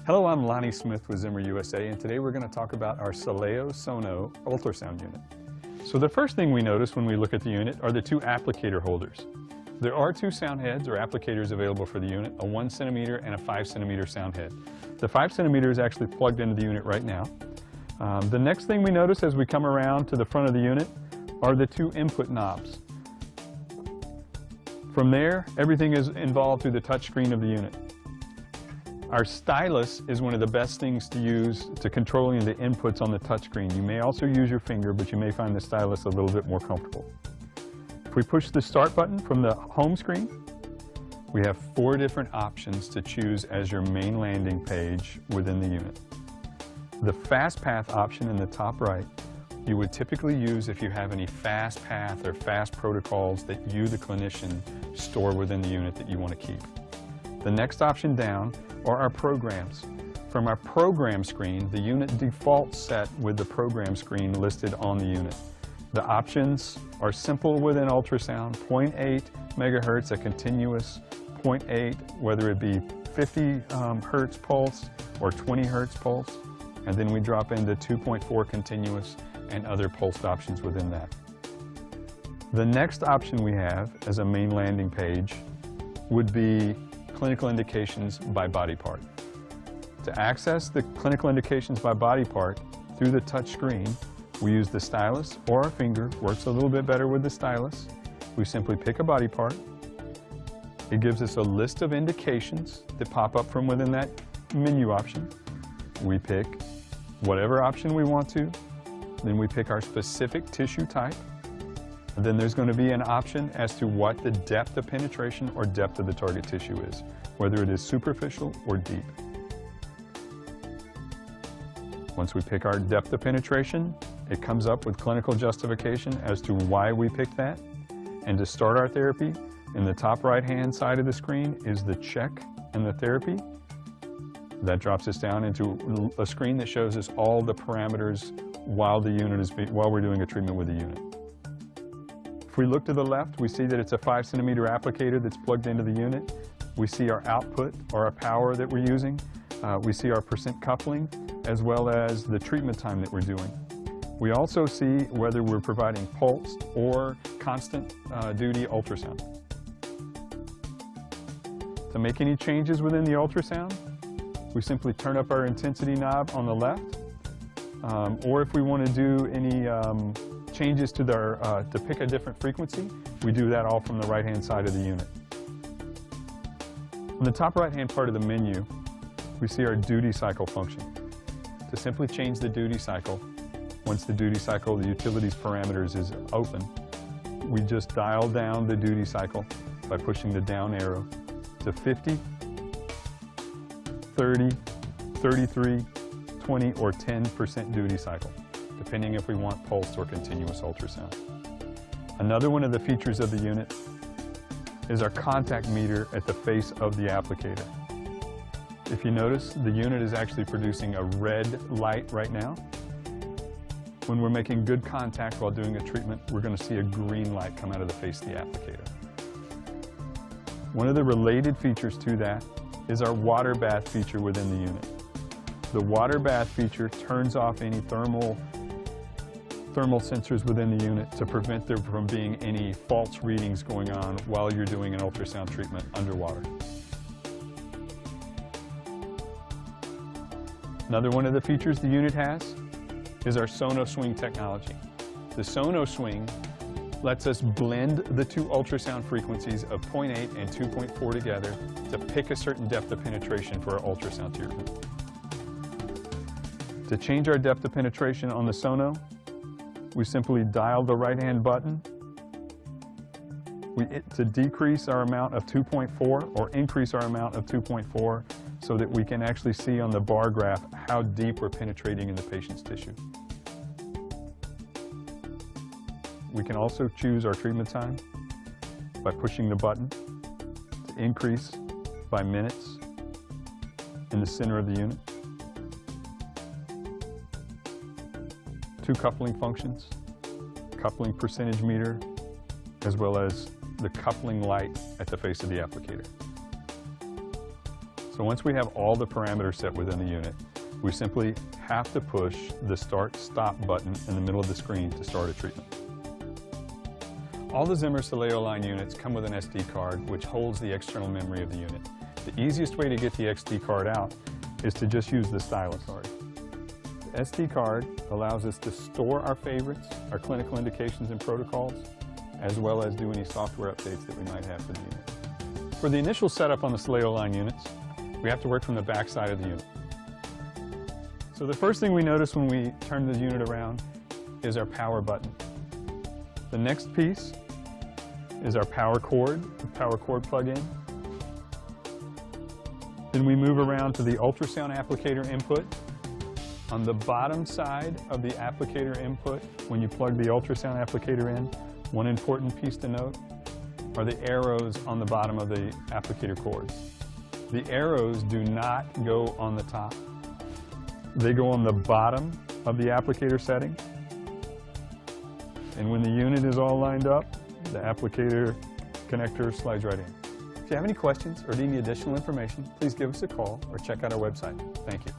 Hello, I'm Lonnie Smith with Zimmer USA, and today we're going to talk about our Soleo Sono ultrasound unit. So the first thing we notice when we look at the unit are the two applicator holders. There are two sound heads or applicators available for the unit, a 1 centimeter and a 5 centimeter sound head. The 5 centimeter is actually plugged into the unit right now. The next thing we notice as we come around to the front of the unit are the two input knobs. From there, everything is involved through the touch screen of the unit. Our stylus is one of the best things to use to controlling the inputs on the touchscreen. You may also use your finger, but you may find the stylus a little bit more comfortable. If we push the start button from the home screen, we have 4 different options to choose as your main landing page within the unit. The fast path option in the top right, you would typically use if you have any fast path or fast protocols that you, the clinician, store within the unit that you want to keep. The next option down are our programs. From our program screen, the unit defaults set with the program screen listed on the unit. The options are simple within ultrasound, 0.8 megahertz, a continuous 0.8, whether it be 50 hertz pulse or 20 hertz pulse, and then we drop into 2.4 continuous and other pulsed options within that. The next option we have as a main landing page would be clinical indications by body part. To access the clinical indications by body part through the touch screen, we use the stylus or our finger. Works a little bit better with the stylus. We simply pick a body part. It gives us a list of indications that pop up from within that menu option. We pick whatever option we want to. Then we pick our specific tissue type. And then there's going to be an option as to what the depth of penetration or depth of the target tissue is, whether it is superficial or deep. Once we pick our depth of penetration, it comes up with clinical justification as to why we picked that. And to start our therapy, in the top right-hand side of the screen is the check and the therapy. That drops us down into a screen that shows us all the parameters while we're doing a treatment with the unit. If we look to the left, we see that it's a 5 centimeter applicator that's plugged into the unit. We see our output or our power that we're using. We see our percent coupling as well as the treatment time that we're doing. We also see whether we're providing pulsed or constant duty ultrasound. To make any changes within the ultrasound, we simply turn up our intensity knob on the left, or if we want to do any changes to to pick a different frequency, we do that all from the right-hand side of the unit. On the top right-hand part of the menu, we see our duty cycle function. To simply change the duty cycle, once the duty cycle, the utilities parameters is open, we just dial down the duty cycle by pushing the down arrow to 50, 30, 33, 20, or 10% duty cycle, depending if we want pulse or continuous ultrasound. Another one of the features of the unit is our contact meter at the face of the applicator. If you notice, the unit is actually producing a red light right now. When we're making good contact while doing a treatment, we're going to see a green light come out of the face of the applicator. One of the related features to that is our water bath feature within the unit. The water bath feature turns off any thermal sensors within the unit to prevent there from being any false readings going on while you're doing an ultrasound treatment underwater. Another one of the features the unit has is our Sono Swing technology. The Sono Swing lets us blend the two ultrasound frequencies of 0.8 and 2.4 together to pick a certain depth of penetration for our ultrasound treatment. To change our depth of penetration on the Sono, we simply dial the right-hand button to decrease our amount of 2.4 or increase our amount of 2.4 so that we can actually see on the bar graph how deep we're penetrating in the patient's tissue. We can also choose our treatment time by pushing the button to increase by minutes in the center of the unit. 2 coupling functions, coupling percentage meter, as well as the coupling light at the face of the applicator. So once we have all the parameters set within the unit, we simply have to push the Start-Stop button in the middle of the screen to start a treatment. All the Zimmer Soleo line units come with an SD card which holds the external memory of the unit. The easiest way to get the SD card out is to just use the stylus card. The SD card allows us to store our favorites, our clinical indications and protocols, as well as do any software updates that we might have for the unit. For the initial setup on the Soleo line units, we have to work from the back side of the unit. So the first thing we notice when we turn the unit around is our power button. The next piece is our power cord plug-in. Then we move around to the ultrasound applicator input. On the bottom side of the applicator input, when you plug the ultrasound applicator in, one important piece to note are the arrows on the bottom of the applicator cords. The arrows do not go on the top. They go on the bottom of the applicator setting. And when the unit is all lined up, the applicator connector slides right in. If you have any questions or need any additional information, please give us a call or check out our website. Thank you.